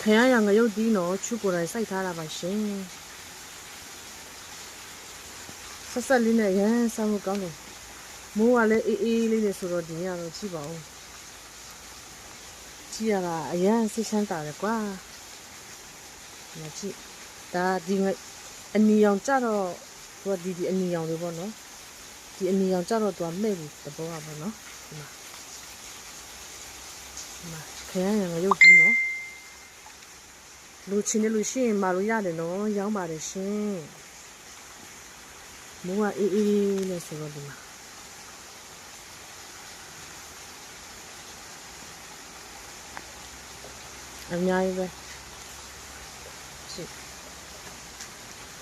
ခရရငရုတ်တီးနော်ချူကိုယ်တိုင်စိုက်ထားတာပါရှင်ဆက်ဆက်လေးနဲ့ရမ်းစားမှုကောင်းတယ်မိုးကလည်းအေးအေးလေးနဲ့ဆိုတော့ဒီရတော့ကြည့်ပါဦးကြည့်ရတာအရန်စိတ်ချမ်းသာတယ်ကွာမကြည့်ဒါဒီအနီရောင်ကြတော့သူကဒီအနီရောင်လေးပေါ့နော်ဒီအနီရောင်ကြတော့သူကမဲ့ပြီးတဘောကပေါ့နော်ဒီမှာခရရငရုတ်တီးနော်လူချင်းနဲ့လူရှိရင်မာလို့ရတယ်နော်ရောင်းပါတယ်ရှင်မိုးကအေးအေးနဲ့ဆိုတော့ဒီမှာအများကြီးပဲ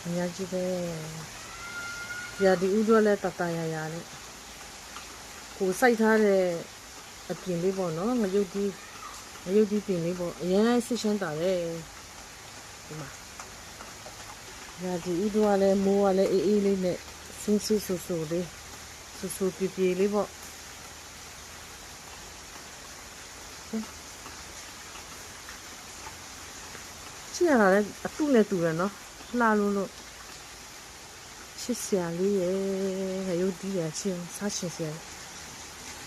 အများကြီးပဲရာဒီဥတော့လဲတတရရနဲ့ကိုစိုက်ထားတဲ့အပြင်လေးပေါ့နော်ငရုတ်တီးပြင်လေးပေါ့အရင်ဆစ်ရှင်းတာလေဒီမှာရာဒီဥတော့လဲမိုးကလည်းအေးအေးလေးနဲ့စင်းစစ်ဆူဆူလေးဆူဆူပြေလေးပေါ့ကြည့်ရတာလည်းအတုနဲ့တူတယ်နော်လှလို့ချစ်စရာလေးရဲ့ငရုတ်တီးရချင်းစားချင်စရာ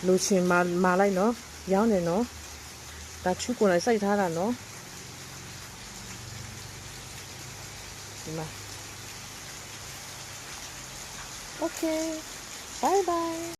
လိုချင်မာလိုက်နော်ရောင်းတယ်နော်ဒါချူကိုလည်းစိုက်ထားတာနော်ဒီမှာโอเคbye bye